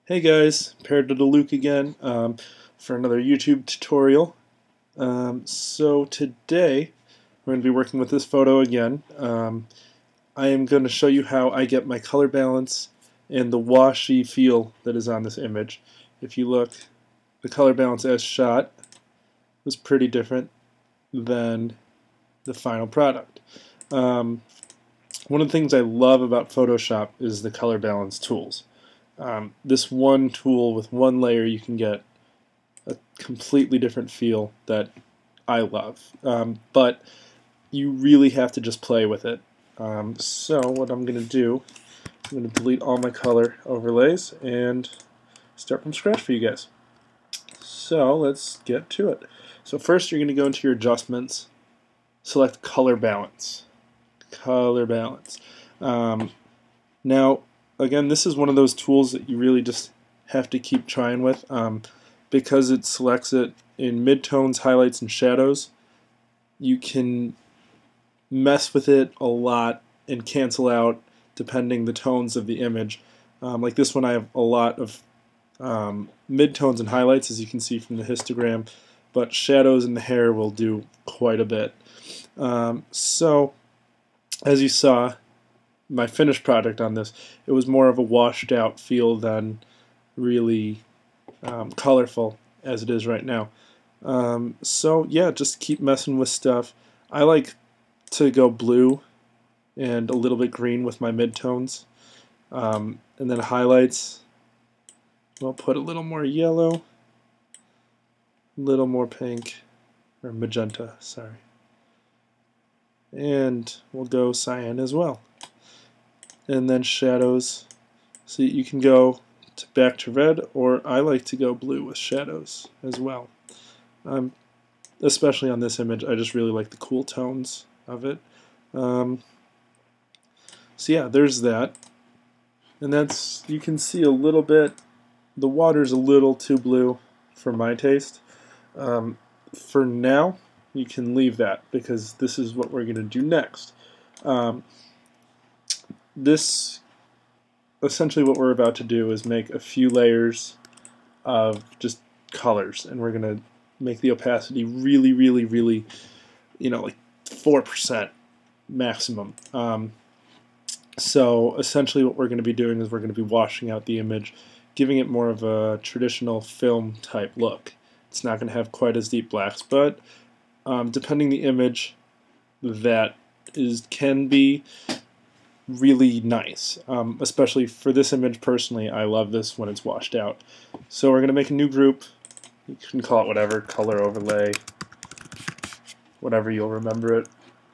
Hey guys, paired to the Luke again for another YouTube tutorial. So today we're going to be working with this photo again. I am going to show you how I get my color balance and the washy feel that is on this image. If you look, the color balance as shot was pretty different than the final product. One of the things I love about Photoshop is the color balance tools. This one tool with one layer, you can get a completely different feel that I love. But you really have to just play with it. So what I'm going to do, I'm going to delete all my color overlays and start from scratch for you guys. So let's get to it. So first you're going to go into your adjustments, select color balance. Color balance. Now, again, this is one of those tools that you really just have to keep trying with because it selects it in midtones, highlights, and shadows. You can mess with it a lot and cancel out depending the tones of the image. Like this one, I have a lot of midtones and highlights, as you can see from the histogram, but shadows in the hair will do quite a bit. So, as you saw, my finished product on this, it was more of a washed out feel than really colorful as it is right now. So yeah, just keep messing with stuff. I like to go blue and a little bit green with my midtones. And then highlights, we'll put a little more yellow, a little more pink, or magenta, sorry. And we'll go cyan as well. And then shadows, so you can go back to red, or I like to go blue with shadows as well. Especially on this image, I just really like the cool tones of it. So yeah, there's that. And that's, you can see a little bit, the water's a little too blue for my taste. For now, you can leave that because this is what we're going to do next. This, essentially what we're about to do is make a few layers of just colors, and we're going to make the opacity really, like 4% maximum. So essentially what we're going to be doing is we're going to be washing out the image, giving it more of a traditional film type look. It's not going to have quite as deep blacks, but depending the image, that can be really nice. Especially for this image personally, I love this when it's washed out. So we're going to make a new group. You can call it whatever, color overlay, whatever you'll remember it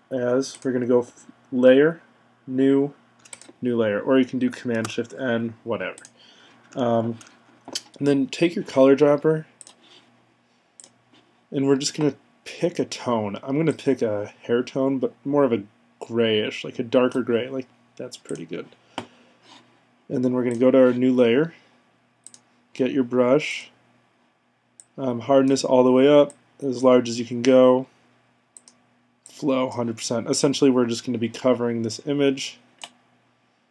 as. We're going to go layer, new layer, or you can do Command Shift N, whatever. And then take your color dropper, and we're just going to pick a tone. I'm going to pick a hair tone, but more of a grayish, like a darker gray. Like that's pretty good. And then we're going to go to our new layer, get your brush, hardness all the way up, as large as you can go, flow 100%. Essentially we're just going to be covering this image.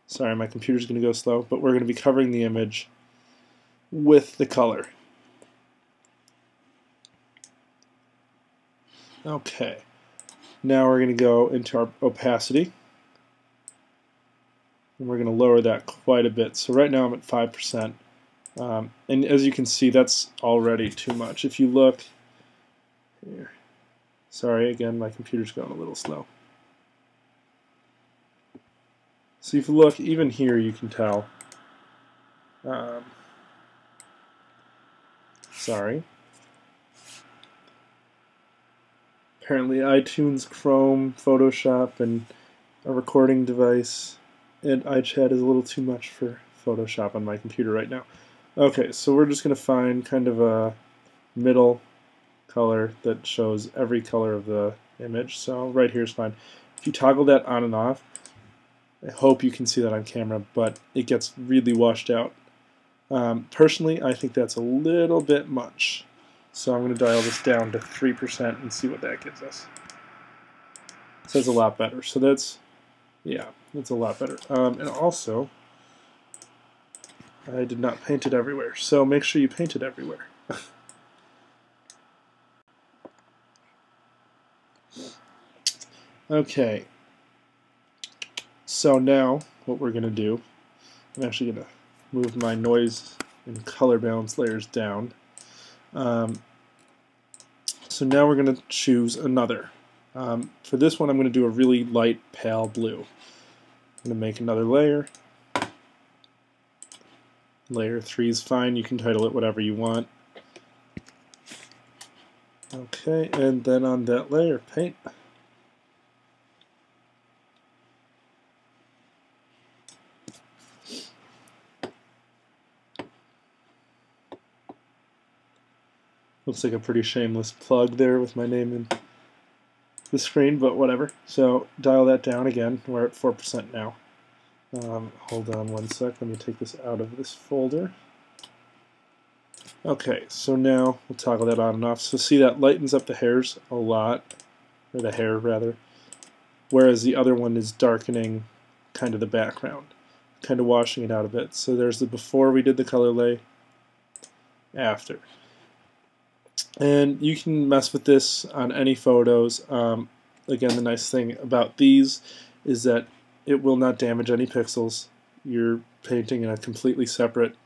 Sorry, my computer's going to go slow, but we're going to be covering the image with the color. Okay, now we're going to go into our opacity, and we're going to lower that quite a bit. So right now I'm at 5%, and as you can see, that's already too much. If you look here, sorry, again, my computer's going a little slow. So if you look, even here you can tell, sorry, apparently iTunes, Chrome, Photoshop, and a recording device, and iChat is a little too much for Photoshop on my computer right now. Okay, so we're just going to find kind of a middle color that shows every color of the image. So right here is fine. If you toggle that on and off, I hope you can see that on camera, but it gets really washed out. Personally, I think that's a little bit much. So I'm going to dial this down to 3% and see what that gives us. So that's a lot better. So that's, yeah, that's a lot better. And also, I did not paint it everywhere, so make sure you paint it everywhere. Okay, so now what we're going to do, I'm actually going to move my noise and color balance layers down. So now we're going to choose another. For this one I'm going to do a really light pale blue. I'm going to make another layer. Layer 3 is fine, you can title it whatever you want. Okay, and then on that layer, paint. Looks like a pretty shameless plug there with my name in the screen, but whatever. So dial that down again. We're at 4% now. Hold on one sec. Let me take this out of this folder. Okay, so now we'll toggle that on and off. So see, that lightens up the hairs a lot, or the hair rather, whereas the other one is darkening kind of the background, kind of washing it out a bit. So there's the before we did the color lay, after. And you can mess with this on any photos. Again, the nice thing about these is that it will not damage any pixels. You're painting in a completely separate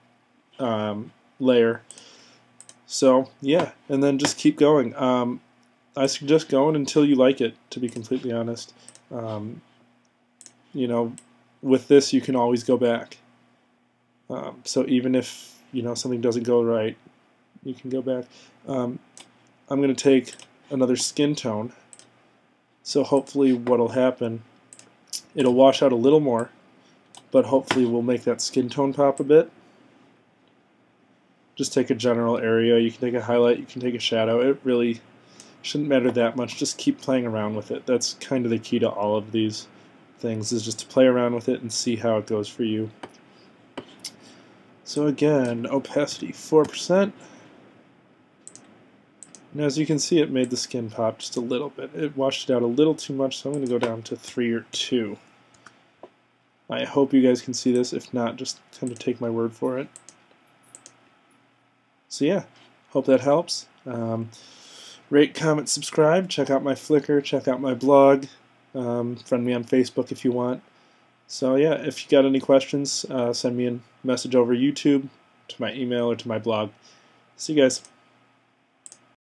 layer. So yeah, and then just keep going. I suggest going until you like it, to be completely honest. You know, with this you can always go back. So even if something doesn't go right, you can go back. I'm going to take another skin tone, so hopefully what'll happen, it'll wash out a little more, but hopefully we'll make that skin tone pop a bit. Just take a general area, you can take a highlight, you can take a shadow, it really shouldn't matter that much, just keep playing around with it. That's kind of the key to all of these things, is just to play around with it and see how it goes for you. So again, opacity 4%. And as you can see, it made the skin pop just a little bit. It washed it out a little too much, so I'm going to go down to 3 or 2. I hope you guys can see this. If not, just kind of take my word for it. So yeah, hope that helps. Rate, comment, subscribe. Check out my Flickr. Check out my blog. Friend me on Facebook if you want. So yeah, if you got any questions, send me a message over YouTube, to my email, or to my blog. See you guys.